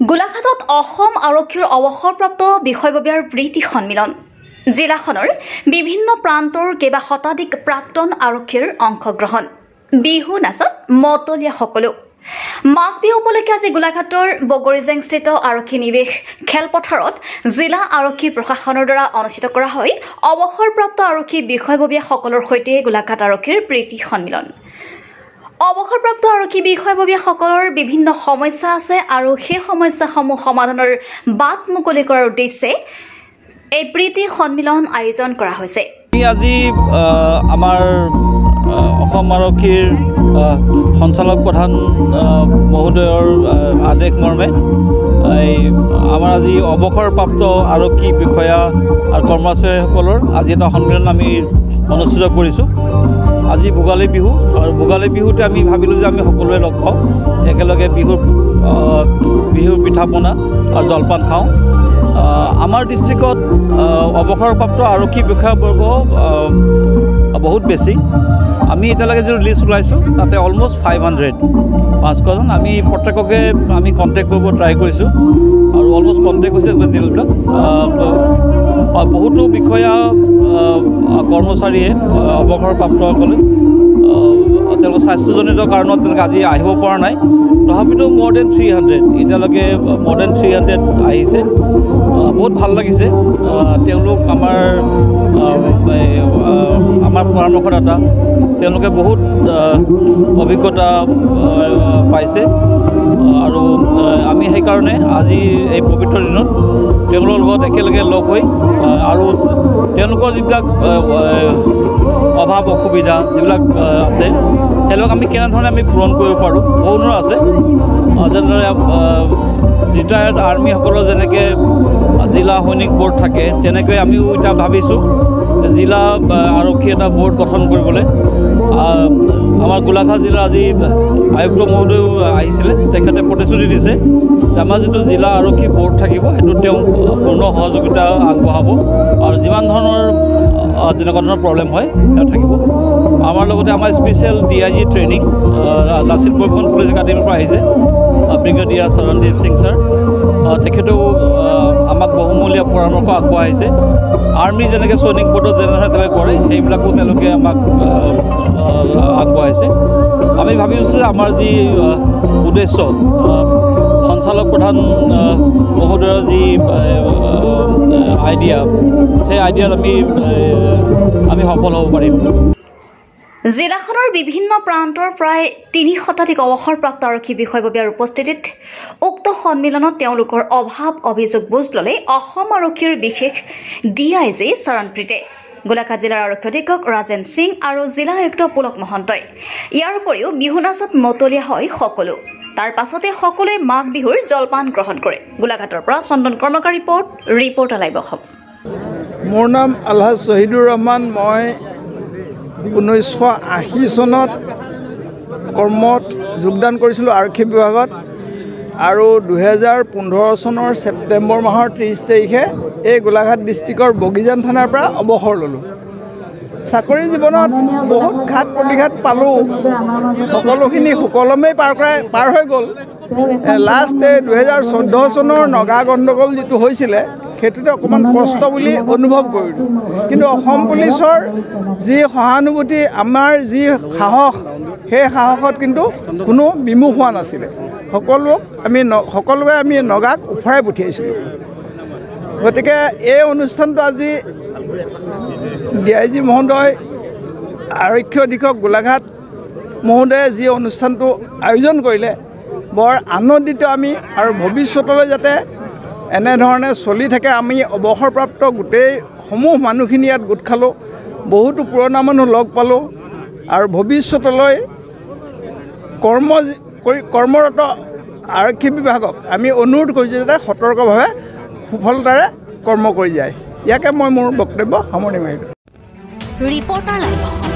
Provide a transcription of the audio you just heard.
গোলাঘাটত অসম আৰক্ষীৰ অৱসৰপ্ৰাপ্ত বিষয়ববীয়াৰ প্ৰীতি সন্মিলন। জিলাখনৰ বিভিন্ন প্ৰান্তৰ কেইবা শতাধিক প্ৰাক্তন আৰক্ষীৰ অংশগ্ৰহণ। বিহু নাচত মতলীয়া সকলো। মাঘ বিহু উপলক্ষে আজি গোলাঘাটৰ বগৰীজেংস্থিত আৰক্ষী নিৱেশ খেলপথাৰত জিলা আৰক্ষী প্ৰশাসনৰ দ্বাৰা অনুষ্ঠিত কৰা হয় অৱসৰপ্ৰাপ্ত আৰক্ষী বিষয়ববীয়াসকলৰ সৈতে গোলাঘাট আৰক্ষীৰ প্ৰীতি সন্মিলন। অৱসৰপ্ৰাপ্ত আৰক্ষী বিষয়ববীয়াসকলৰ বিভিন্ন সমস্যা আছে আৰু সেই সমস্যাসমূহ সমাধানৰ বাট মুকলি কৰাৰ উদ্দেশ্যে এই প্ৰীতি সন্মিলন আয়োজন কৰা হৈছে। আজি আমাৰ অসম আৰক্ষীৰ সঞ্চালক প্ৰধান মহোদয়ৰ আদেশ মৰ্মে আমাৰ আজি অৱসৰপ্ৰাপ্ত আৰক্ষী বিষয়া আৰু কৰ্মচাৰীসকলৰ আজি এটা সন্মিলন আমি অনুষ্ঠিত কৰিছোঁ। আজি ভোগালী বিহু আৰু ভোগালী বিহুতে আমি ভাবিলোঁ যে আমি সকলোৱে লগ পাওঁ, একেলগে বিহুৰ পিঠা পনা আৰু জলপান খাওঁ। আমাৰ ডিষ্ট্ৰিক্টত অৱসৰপ্ৰাপ্ত আৰক্ষী বিষয়াবৰ্গ বহুত বেছি। আমি এতিয়ালৈকে যিটো লিষ্ট ওলাইছোঁ তাতে অলমষ্ট 500জন। আমি প্ৰত্যেককে আমি কণ্টেক্ট কৰিব ট্ৰাই কৰিছোঁ আৰু অলমষ্ট কণ্টেক্ট হৈছে ডিটেইলবিলাক। বহুতো বিষয়া কৰ্মচাৰীয়ে অৱসৰপ্ৰাপ্তসকলে তেওঁলোকৰ স্বাস্থ্যজনিত কাৰণত তেওঁলোকে আজি আহিব পৰা নাই। তথাপিতো more than 300 এতিয়ালৈকে more than 300 আহিছে। বহুত ভাল লাগিছে। তেওঁলোক আমাৰ পৰামৰ্শদাতা, তেওঁলোকে বহুত অভিজ্ঞতা পাইছে আৰু আমি সেইকাৰণে আজি এই পবিত্ৰ দিনত তেওঁলোকৰ লগত একেলগে লগ হৈ আৰু তেওঁলোকৰ যিবিলাক অভাৱ অসুবিধা যিবিলাক আছে তেওঁলোকক আমি কেনেধৰণে আমি পূৰণ কৰিব পাৰোঁ বহুতো আছে। যেনেদৰে ৰিটায়াৰ্ড আৰ্মিসকলৰ যেনেকৈ জিলা সৈনিক বোৰ্ড থাকে তেনেকৈ আমিও এতিয়া ভাবিছোঁ জিলা আৰক্ষী এটা বোৰ্ড গঠন কৰিবলৈ। আমাৰ গোলাঘাট জিলাৰ আজি আয়ুক্ত মহোদয়ো আহিছিলে, তেখেতে প্ৰতিশ্ৰুতি দিছে যে আমাৰ যিটো জিলা আৰক্ষী বোৰ্ড থাকিব সেইটো তেওঁ পূৰ্ণ সহযোগিতা আগবঢ়াব আৰু যিমান ধৰণৰ যেনেকুৱা ধৰণৰ প্ৰব্লেম হয় সেয়া থাকিব। আমাৰ লগতে আমাৰ special DIG training Lachit Borphukan police একাডেমীৰ পৰা আহিছে ব্ৰিগেডিয়াৰ চৰণদীপ সিং ছাৰ, তেখেতেও আমাক বহুমূলীয়া পৰামৰ্শ আগবঢ়াইছে। আৰ্মি যেনেকৈ সৈনিক বোৰ্ডত যেনেধৰণে তেওঁলোকে কৰে সেইবিলাকো তেওঁলোকে আমাক আগবঢ়াইছে। আমি ভাবিছোঁ যে আমাৰ যি উদ্দেশ্য সঞ্চালক প্ৰধান মহোদয়ৰ যি আইডিয়া সেই আইডিয়াত আমি সফল হ'ব পাৰিম। জিলাখনৰ বিভিন্ন প্ৰান্তৰ প্ৰায় 3 শতাধিক অৱসৰপ্ৰাপ্ত আৰক্ষী বিষয়ববীয়াৰ উপস্থিতিত উক্ত সন্মিলনত তেওঁলোকৰ অভাৱ অভিযোগ বুজ ল'লে অসম আৰক্ষীৰ বিশেষ DIG চৰণপ্ৰীতে, গোলাঘাট জিলাৰ আৰক্ষী অধীক্ষক ৰাজেন সিং আৰু জিলা আয়ুক্ত পুলক মহন্তই। ইয়াৰ উপৰিও বিহু নাচত মতলীয়া হয় সকলো। তাৰ পাছতে সকলোৱে মাঘ বিহুৰ জলপান গ্ৰহণ কৰে। গোলাঘাটৰ পৰা চন্দন কৰ্মকাৰ ৰিপৰ্ট লাইভ অসম। মোৰ নাম আলহাজ শ্বহীদুৰ ৰহমান। মই 1980 চনত কৰ্মত যোগদান কৰিছিলোঁ আৰক্ষী বিভাগত আৰু 2015 চনৰ ছেপ্টেম্বৰ মাহৰ 30 তাৰিখে এই গোলাঘাট ডিষ্ট্ৰিক্টৰ বগীজান থানাৰ পৰা অৱসৰ ল'লোঁ। চাকৰি জীৱনত বহুত ঘাত প্ৰতিঘাত পালোঁ, সকলোখিনি সুকলমেই পাৰ হৈ গ'ল। লাষ্ট 2014 চনৰ নগা গণ্ডগোল যিটো হৈছিলে সেইটোতে অকণমান কষ্ট বুলি অনুভৱ কৰিলোঁ। কিন্তু অসম পুলিচৰ যি সহানুভূতি, আমাৰ যি সাহস, সেই সাহসত কিন্তু কোনো বিমুখ হোৱা নাছিলে। সকলোৱে আমি নগাক উফৰাই পঠিয়াইছিলোঁ। গতিকে এই অনুষ্ঠানটো আজি DIG মহোদয়, আৰক্ষী অধীক্ষক গোলাঘাট মহোদয়ে যি অনুষ্ঠানটো আয়োজন কৰিলে বৰ আনন্দিত আমি, আৰু ভৱিষ্যতলৈ যাতে এনেধৰণে চলি থাকে। আমি অৱসৰপ্ৰাপ্ত গোটেই সমূহ মানুহখিনি ইয়াত গোট খালোঁ, বহুতো পুৰণা মানুহ লগ পালোঁ আৰু ভৱিষ্যতলৈ কৰ্মৰত আৰক্ষী বিভাগক আমি অনুৰোধ কৰিছোঁ যাতে সতৰ্কভাৱে সফলতাৰে কৰ্ম কৰি যায়। ইয়াকে মই মোৰ বক্তব্য সামৰণি মাৰিলোঁ। Reporter live Assam.